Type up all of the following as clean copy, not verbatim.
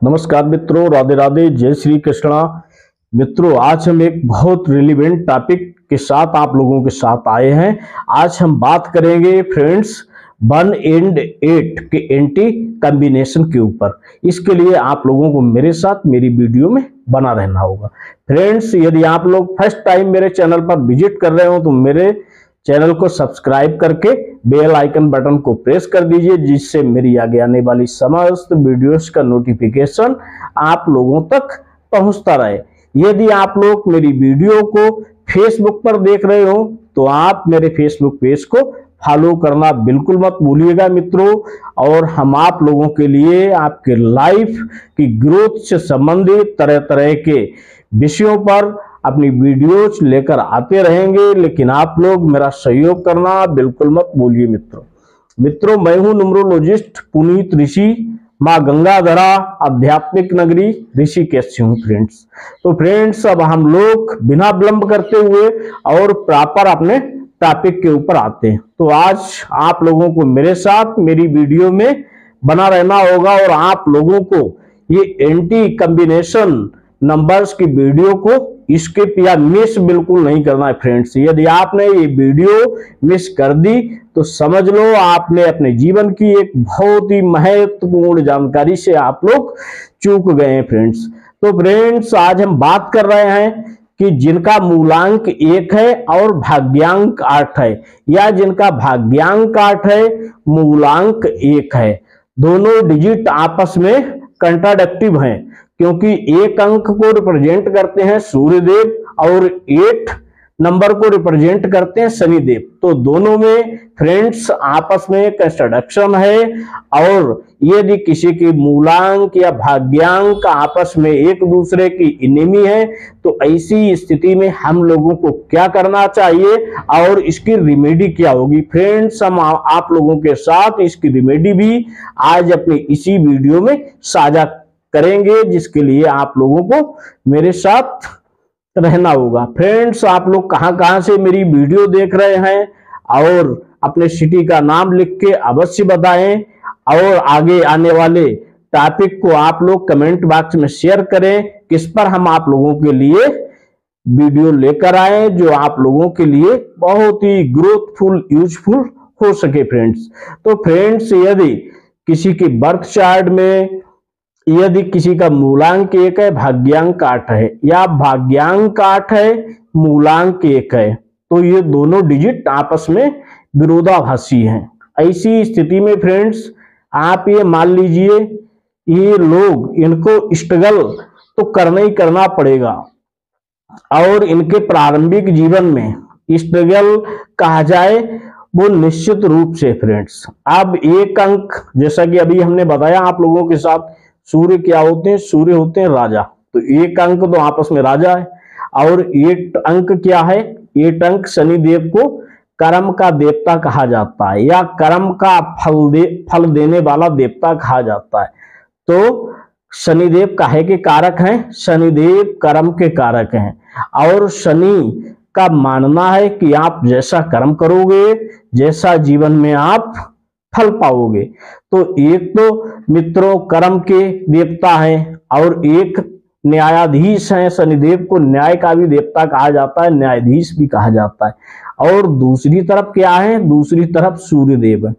नमस्कार मित्रों, राधे राधे, जय श्री कृष्णा। मित्रों, आज हम एक बहुत रिलेवेंट टॉपिक के साथ आप लोगों के साथ आए हैं। आज हम बात करेंगे फ्रेंड्स 1 and 8 के एंटी कॉम्बिनेशन के ऊपर। इसके लिए आप लोगों को मेरे साथ मेरी वीडियो में बना रहना होगा। फ्रेंड्स, यदि आप लोग फर्स्ट टाइम मेरे चैनल पर विजिट कर रहे हो तो मेरे चैनल को सब्सक्राइब करके बेल आइकन बटन को प्रेस कर दीजिए, जिससे मेरी आगे आने वाली समस्त वीडियोस का नोटिफिकेशन आप लोगों तक पहुंचता रहे। यदि आप लोग मेरी वीडियो को फेसबुक पर देख रहे हो तो आप मेरे फेसबुक पेज को फॉलो करना बिल्कुल मत भूलिएगा मित्रों। और हम आप लोगों के लिए आपके लाइफ की ग्रोथ से संबंधित तरह तरह के विषयों पर अपनी वीडियोज लेकर आते रहेंगे, लेकिन आप लोग मेरा सहयोग करना बिल्कुल मत भूलिए मित्रों। मैं हूं न्यूमरोलॉजिस्ट पुनीत ऋषि, मां गंगाधरा आध्यात्मिक नगरी ऋषिकेश से हूं फ्रेंड्स। तो फ्रेंड्स, अब हम लोग बिना विलंब करते हुए और प्रॉपर अपने टॉपिक के ऊपर आते हैं। तो आज आप लोगों को मेरे साथ मेरी वीडियो में बना रहना होगा और आप लोगों को ये एंटी कॉम्बिनेशन नंबर्स की वीडियो को स्किप या मिस बिल्कुल नहीं करना है फ्रेंड्स। यदि आपने ये वीडियो मिस कर दी तो समझ लो आपने अपने जीवन की एक बहुत ही महत्वपूर्ण जानकारी से आप लोग चूक गए हैं फ्रेंड्स। तो फ्रेंड्स, आज हम बात कर रहे हैं कि जिनका मूलांक 1 है और भाग्यांक 8 है, या जिनका भाग्यांक 8 है मूलांक 1 है, दोनों डिजिट आपस में कंट्राडिक्टिव हैं, क्योंकि एक अंक को रिप्रेजेंट करते हैं सूर्यदेव और 8 नंबर को रिप्रेजेंट करते हैं शनिदेव। तो दोनों में फ्रेंड्स आपस में कंट्राडिक्शन है। और यदि किसी की मूलांक या भाग्यांक आपस में एक दूसरे की इनेमी है तो ऐसी स्थिति में हम लोगों को क्या करना चाहिए और इसकी रिमेडी क्या होगी फ्रेंड्स, हम आप लोगों के साथ इसकी रिमेडी भी आज अपनी इसी वीडियो में साझा करेंगे, जिसके लिए आप लोगों को मेरे साथ रहना होगा। फ्रेंड्स, आप लोग कहां से मेरी वीडियो देख रहे हैं और अपने सिटी का नाम लिख के अवश्य बताएं, और आगे आने वाले टॉपिक को आप लोग कमेंट बॉक्स में शेयर करें, किस पर हम आप लोगों के लिए वीडियो लेकर आए जो आप लोगों के लिए बहुत ही ग्रोथफुल यूजफुल हो सके फ्रेंड्स। तो फ्रेंड्स, यदि किसी की बर्थ चार्ट में यदि किसी का मूलांक 1 है, भाग्यांक 8 है, या भाग्यांक 8 है मूलांक 1 है, तो ये दोनों डिजिट आपस में विरोधाभासी हैं। ऐसी स्थिति में फ्रेंड्स आप ये मान लीजिए ये लोग, इनको स्ट्रगल तो करना ही करना पड़ेगा, और इनके प्रारंभिक जीवन में स्ट्रगल कहा जाए वो निश्चित रूप से फ्रेंड्स। अब एक अंक, जैसा कि अभी हमने बताया आप लोगों के साथ, सूर्य क्या होते हैं? सूर्य होते हैं राजा। तो एक अंक तो आपस में राजा है, और 8 अंक क्या है? 8 अंक शनिदेव को कर्म का देवता कहा जाता है, या कर्म का फल देने वाला देवता कहा जाता है। तो शनिदेव काहे के कारक हैं? शनिदेव कर्म के कारक हैं, और शनि का मानना है कि आप जैसा कर्म करोगे जैसा जीवन में आप फल पाओगे। तो एक तो मित्रों कर्म के देवता हैं, और एक न्यायाधीश हैं। शनिदेव को न्याय का भी देवता कहा जाता है, न्यायाधीश भी कहा जाता है। और दूसरी तरफ क्या है? दूसरी तरफ सूर्यदेव है।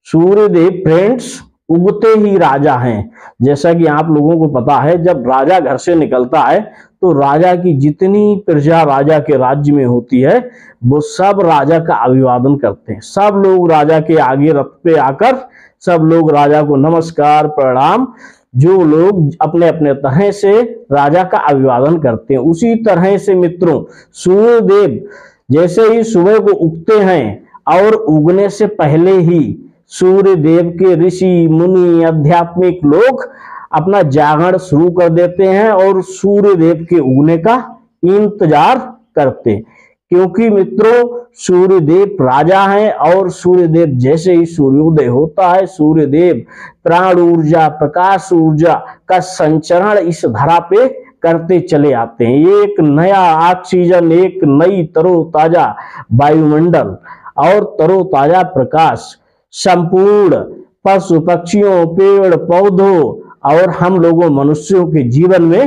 सूर्यदेव फ्रेंड्स उगते ही राजा हैं। जैसा कि आप लोगों को पता है, जब राजा घर से निकलता है तो राजा की जितनी प्रजा राजा के राज्य में होती है वो सब राजा का अभिवादन करते हैं। सब लोग राजा के आगे रथ पे आकर सब लोग राजा को नमस्कार प्रणाम, जो लोग अपने अपने तरह से राजा का अभिवादन करते हैं। उसी तरह से मित्रों सूर्यदेव जैसे ही सुबह को उगते हैं, और उगने से पहले ही सूर्यदेव के ऋषि मुनि आध्यात्मिक लोग अपना जागरण शुरू कर देते हैं और सूर्यदेव के उगने का इंतजार करते, क्योंकि मित्रों सूर्यदेव राजा हैं, और सूर्यदेव जैसे ही सूर्योदय होता है, सूर्यदेव प्राण ऊर्जा प्रकाश ऊर्जा का संचरण इस धरा पे करते चले आते हैं। एक नया ऑक्सीजन, एक नई तरोताजा वायुमंडल और तरोताजा प्रकाश संपूर्ण पशु पक्षियों पेड़ पौधों और हम लोगों मनुष्यों के जीवन में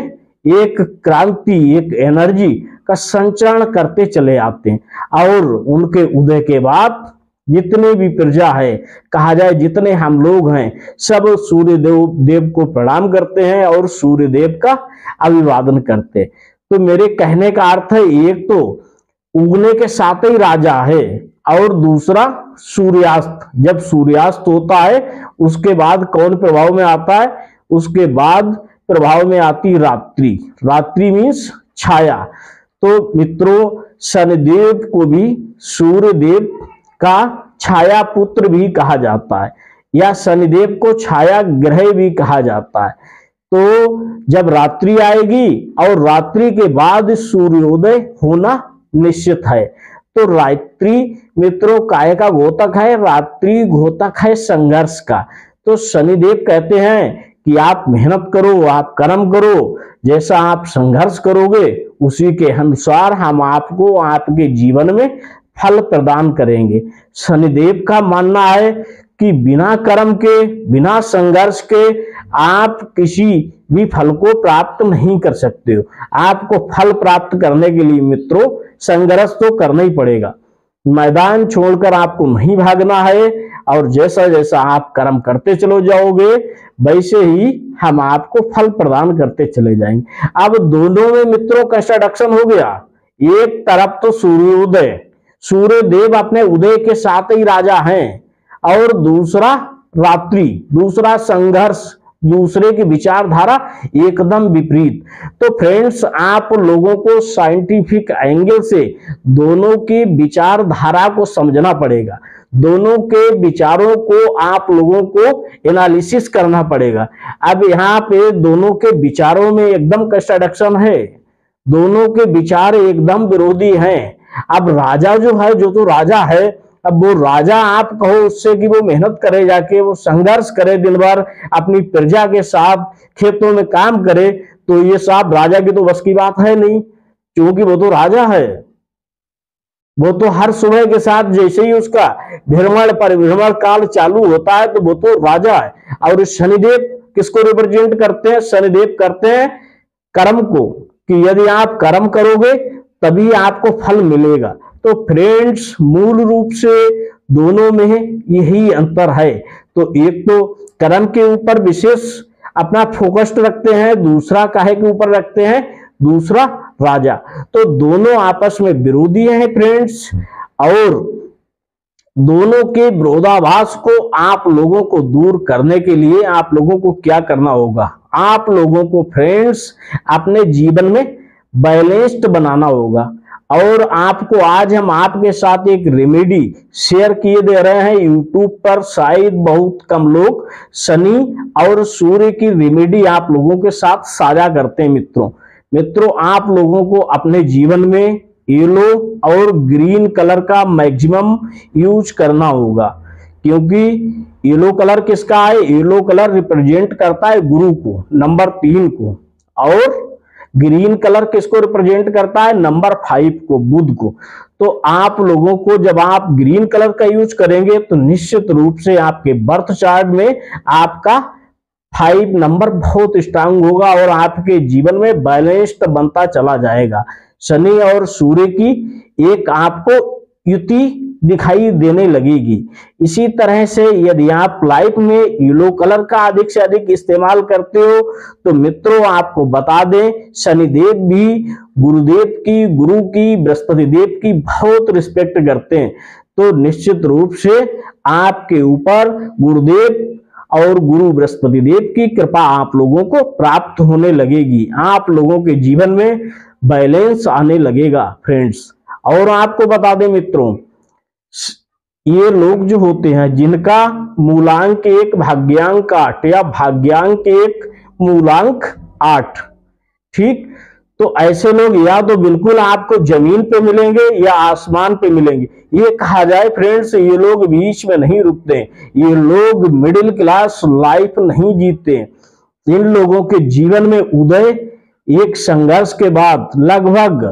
एक क्रांति, एक एनर्जी का संचरण करते चले आते हैं। और उनके उदय के बाद जितने भी प्रजा है, कहा जाए जितने हम लोग हैं, सब सूर्य देव को प्रणाम करते हैं और सूर्य देव का अभिवादन करते हैं। तो मेरे कहने का अर्थ है, एक तो उगने के साथ ही राजा है और दूसरा सूर्यास्त। जब सूर्यास्त होता है उसके बाद कौन प्रभाव में आता है? उसके बाद प्रभाव में आती रात्रि। रात्रि मीन्स छाया। तो मित्रों, शनिदेव को भी सूर्य देव का छाया पुत्र भी कहा जाता है, या शनिदेव को छाया ग्रह भी कहा जाता है। तो जब रात्रि आएगी और रात्रि के बाद सूर्योदय होना निश्चित है। तो रात्रि मित्रों काय का घोतक है? रात्रि घोतक है संघर्ष का। तो शनिदेव कहते हैं कि आप मेहनत करो, आप कर्म करो, जैसा आप संघर्ष करोगे उसी के अनुसार हम आपको आपके जीवन में फल प्रदान करेंगे। शनिदेव का मानना है कि बिना कर्म के, बिना संघर्ष के आप किसी भी फल को प्राप्त नहीं कर सकते हो। आपको फल प्राप्त करने के लिए मित्रों संघर्ष तो करना ही पड़ेगा। मैदान छोड़कर आपको नहीं भागना है, और जैसा जैसा आप कर्म करते चलो जाओगे वैसे ही हम आपको फल प्रदान करते चले जाएंगे। अब दोनों में मित्रों कंट्राडिक्शन हो गया। एक तरफ तो सूर्योदय, सूर्य देव अपने उदय के साथ ही राजा हैं, और दूसरा रात्रि, दूसरा संघर्ष, दूसरे की विचारधारा एकदम विपरीत। तो फ्रेंड्स, आप लोगों को साइंटिफिक एंगल से दोनों की विचारधारा को समझना पड़ेगा, दोनों के विचारों को आप लोगों को एनालिसिस करना पड़ेगा। अब यहाँ पे दोनों के विचारों में एकदम कंट्राडिक्शन है, दोनों के विचार एकदम विरोधी हैं। अब राजा जो है, जो तो राजा है, अब वो राजा आप कहो उससे कि वो मेहनत करे, जाके वो संघर्ष करे, दिन भर अपनी प्रजा के साथ खेतों में काम करे, तो ये साहब राजा की तो बस की बात है नहीं, क्योंकि वो तो राजा है। वो तो हर सुबह के साथ जैसे ही उसका भ्रमण परिभ्रमण काल चालू होता है तो वो तो राजा है। और शनिदेव किसको रिप्रेजेंट करते हैं? शनिदेव करते हैं कर्म को, कि यदि आप कर्म करोगे तभी आपको फल मिलेगा। तो फ्रेंड्स, मूल रूप से दोनों में यही अंतर है। तो एक तो कर्म के ऊपर विशेष अपना फोकस रखते हैं, दूसरा काहे के ऊपर रखते हैं? दूसरा राजा। तो दोनों आपस में विरोधी हैं फ्रेंड्स, और दोनों के विरोधाभास को आप लोगों को दूर करने के लिए आप लोगों को क्या करना होगा? आप लोगों को फ्रेंड्स अपने जीवन में बैलेंस्ड बनाना होगा। और आपको आज हम आपके साथ एक रेमेडी शेयर किए दे रहे हैं यूट्यूब पर। शायद बहुत कम लोग शनि और सूर्य की रेमेडी आप लोगों के साथ साझा करते हैं। मित्रों, आप लोगों को अपने जीवन में येलो और ग्रीन कलर का मैक्सिमम यूज करना होगा, क्योंकि येलो कलर किसका है? येलो कलर रिप्रेजेंट करता है गुरु को, नंबर 3 को, और ग्रीन कलर किसको रिप्रेजेंट करता है? नंबर 5 को, बुध को। तो आप लोगों को जब आप ग्रीन कलर का यूज करेंगे तो निश्चित रूप से आपके बर्थ चार्ट में आपका 5 नंबर बहुत स्ट्रांग होगा और आपके जीवन में बैलेंस्ड बनता चला जाएगा। शनि और सूर्य की एक आपको युति दिखाई देने लगेगी। इसी तरह से यदि आप लाइफ में येलो कलर का अधिक से अधिक इस्तेमाल करते हो तो मित्रों आपको बता दें, शनिदेव भी गुरुदेव की, गुरु की, बृहस्पति देव की बहुत रिस्पेक्ट करते हैं। तो निश्चित रूप से आपके ऊपर गुरुदेव और गुरु बृहस्पति देव की कृपा आप लोगों को प्राप्त होने लगेगी। आप लोगों के जीवन में बैलेंस आने लगेगा फ्रेंड्स। और आपको बता दें मित्रों, ये लोग जो होते हैं जिनका मूलांक 1 भाग्यांक 8 या भाग्यांक 1 मूलांक 8, ठीक, तो ऐसे लोग या तो बिल्कुल आपको जमीन पे मिलेंगे या आसमान पे मिलेंगे। ये कहा जाए फ्रेंड्स, ये लोग बीच में नहीं रुकते, ये लोग मिडिल क्लास लाइफ नहीं जीते। इन लोगों के जीवन में उदय एक संघर्ष के बाद लगभग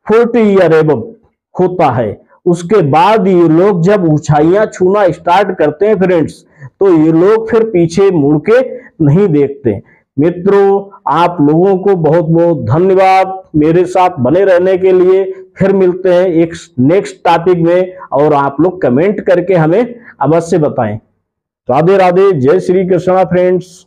40 ईयर एबव होता है। उसके बाद ये लोग जब ऊंचाइयां छूना स्टार्ट करते हैं फ्रेंड्स, तो ये लोग फिर पीछे मुड़ के नहीं देखते। मित्रों, आप लोगों को बहुत बहुत धन्यवाद मेरे साथ बने रहने के लिए। फिर मिलते हैं एक नेक्स्ट टॉपिक में, और आप लोग कमेंट करके हमें अवश्य बताएं। राधे राधे, जय श्री कृष्णा फ्रेंड्स।